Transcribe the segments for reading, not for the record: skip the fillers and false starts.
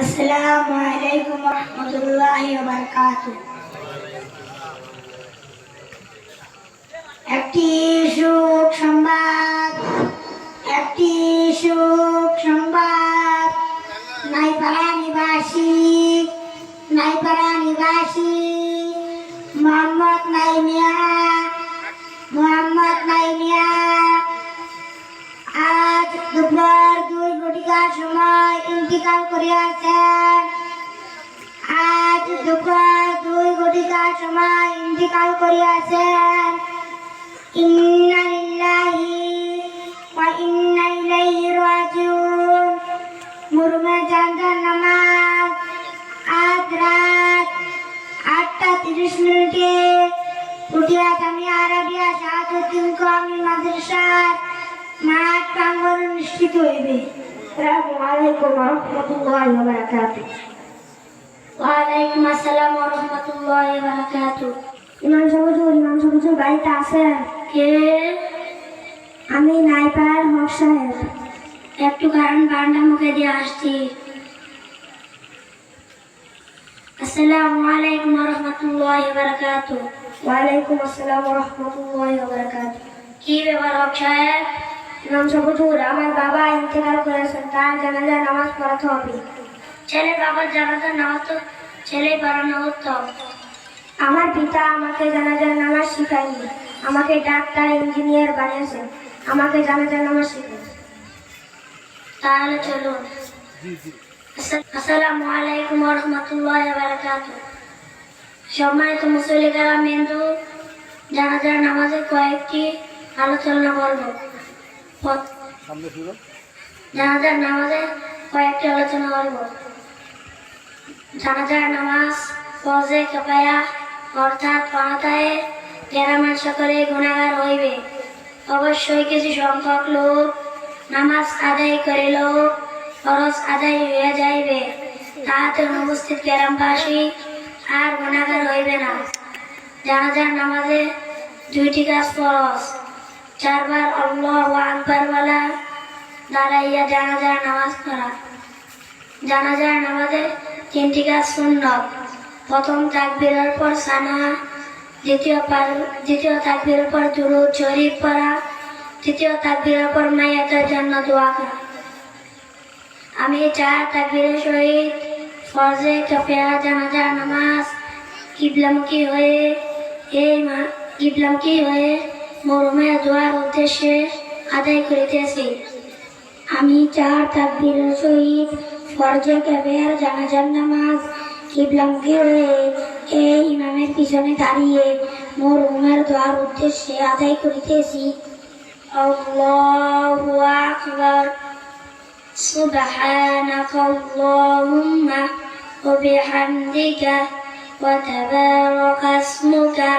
আসসালামু আলাইকুম ওয়া রাহমাতুল্লাহি ওয়া বারাকাতুহু। একটি সুখ সংবাদ, একটি সুখ সংবাদ। নাইপাড়া নিবাসী মোহাম্মদ নাইমিয়া আজ দুপুর 2 ঘটিকার সময় ইন্তিকাল করিয়াছেন। ইন্না লিল্লাহি ওয়া ইন্না ইলাইহি রাজিউন। মুরুমে জানাজার নামাজ আজ রাত 8:30 পুঠিয়া জামিয়া আরাবিয়া শাহাদুদ্দিন কওমি মাদ্রাসার মাঠ প্রাঙ্গণ অনুষ্ঠিত হইবে। আসসালামু আলাইকুম ওয়া রাহমাতুল্লাহি ওয়া বারাকাতুহু। ওয়া আলাইকুম আসসালাম ওয়া রাহমাতুল্লাহি ওয়া বারাকাতুহু। ইমাম সাহেব বাড়িতে আছেন? কে? আমি নাইপাড়ার হক সাহেব। একটু কারণ বারান্দা মুখে দিয়ে আসছি। আসসালামু আলাইকুম ওয়া রাহমাতুল্লাহি ওয়া বারাকাতুহু। ওয়া আলাইকুম আসসালাম ওয়া রাহমাতুল্লাহি ওয়া বারাকাতুহু। কি ব্যাপার হক সাহেব? ইমাম সাহেব, আমার বাবা ইন্তেকাল করেছেন, তার জানাজার নামাজ পড়াতে হবে। ছেলে বাবার জানাজার নামাজ তো ছেলেই পড়ানো উত্তম। আমার পিতা আমাকে জানাজার নামাজ শিখায়নি, আমাকে ডাক্তার ইঞ্জিনিয়ার বানিয়েছেন, আমাকে জানাজার নামাজ শিখিয়েছেন। তাহলে চলুন। আসসালামু আলাইকুম ওয়া রাহমাতুল্লাহি ওয়া বারাকাতুহু। সম্মানিত মুসল্লি কেরাম বিন্দু, জানাজার নামাজের কয়েকটি আলোচনা করব। জানাজার নামাজ ফরজে কিফায়া, অর্থাৎ পাড়ায় গ্রামের সকলে গুনাহগার হইবে। অবশ্যই কিছু সংখ্যক লোক নামাজ আদায় করিলেও ফরজ আদায় হইয়া যাইবে, তাহাতে অনুপস্থিত গ্রামবাসী আর গুনাহগার হইবে না। জানাজার নামাজে 2টি কাজ ফরজ। 4 বার আল্লাহু আকবার বলা, দাঁড়াইয়া জানাজার নামাজ পড়া। জানাজার নামাজে 3টি কাজ সুন্নত। প্রথম তাকবীরের পর সানা, দ্বিতীয় তাকবীরের পর দুরূদ শরীফ পড়া, তৃতীয় তাকবীরের পর মাইয়াতের জন্য দোয়া করা। আমি 4 তাকবীরের সহিত ফরজে কিফায়া জানাজার নামাজ কিবলামুখী হয়ে মরহুমের দোয়ার উদ্দেশ্যে আদায় করিতেছি। আমি 4 তাকবীরের সহিত ফরজে কিফায়ার জানাজার নামাজ কিবলামুখী হয়ে এই ইমামের পিছনে দাঁড়িয়ে মরহুমের দোয়ার উদ্দেশ্যে আদায় করিতেছি। আল্লাহু আকবার। সুবহানাকাল্লাহুম্মা ওয়া বিহামদিকা ওয়া তাবারাকা ইসমুকা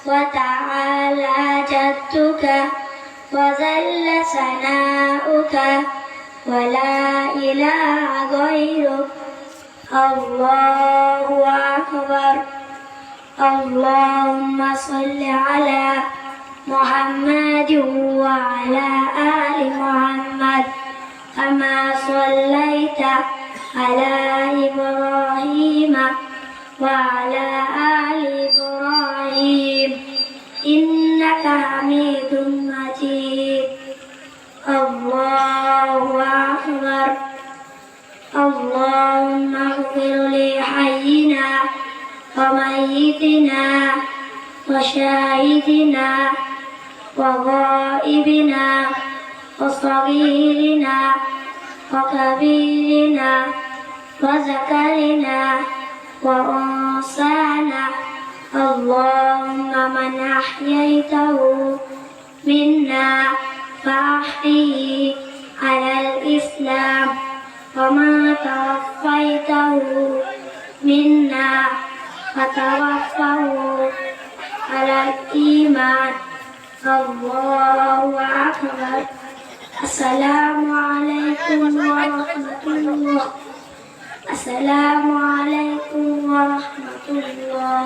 ওয়া তাআলা জাদ্দুকা ওয়া জাল্লা সানাউকা ওয়া লা ইলাহা গায়রুক। আল্লাহু আকবার। আল্লাহুম্মা সাল্লি আলা মুহাম্মাদিন ওয়া আলা আলি মুহাম্মাদ কামা সাল্লাইতা আলা ইব্রাহিম ওয়া আলা আলি ইব্রাহিম ইন্নাকা হামিদুম মাজিদ। আল্লাহু আকবার। اللهم اغفر لحينا وميتنا وشاهدنا وغائبنا وصغيرنا وكبيرنا وذكرنا وأنثانا. اللهم من أحييته منا فأحيه على الإسلام، وما توفيته منا فتوفه على الإيمان. الله أكبر. السلام عليكم ورحمة الله. السلام عليكم ورحمة الله.